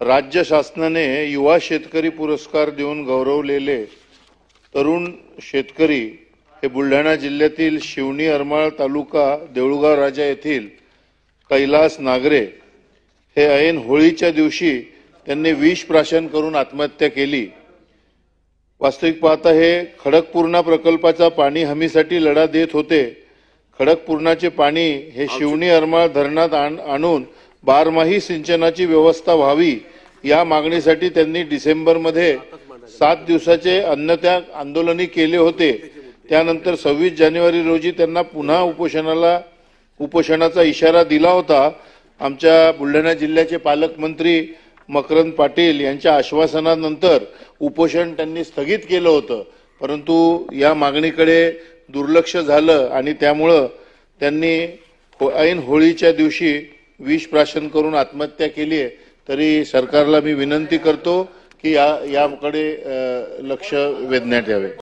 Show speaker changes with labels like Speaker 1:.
Speaker 1: राज्य शासनाने युवा शेतकरी पुरस्कार देऊन गौरवलेले तरुण शेतकरी हे बुलढाणा जिल्ह्यातील शिवणी अर्माळ तालुका देऊळगाव राजा येथील कैलास नागरे हे ऐन होळीच्या दिवशी त्यांनी विष प्राशन करून आत्महत्या केली। वास्तविक पाहता हे खडकपूर्णा प्रकल्पाचा पाणी हमीसाठी लढा देत होते। खडकपूर्णाचे पाणी हे शिवणी अर्माळ धरणात आणून बारमाही सिंचनाची व्यवस्था व्हावी या मागणीसाठी त्यांनी डिसेंबरमध्ये 7 दिवसाचे अन्नत्याग आंदोलनही केले होते। त्यानंतर 26 जानेवारी रोजी त्यांना पुन्हा उपोषणाचा इशारा दिला होता। आमच्या बुलढाणा जिल्ह्याचे पालकमंत्री मकरंद पाटील यांच्या आश्वासनानंतर उपोषण त्यांनी स्थगित केलं होतं, परंतु या मागणीकडे दुर्लक्ष झालं आणि त्यामुळे त्यांनी ऐन होळीच्या दिवशी विष प्राशन करून आत्महत्या केली आहे। तरी सरकारला मी विनंती करतो की याकडे लक्ष वेधण्यात यावे।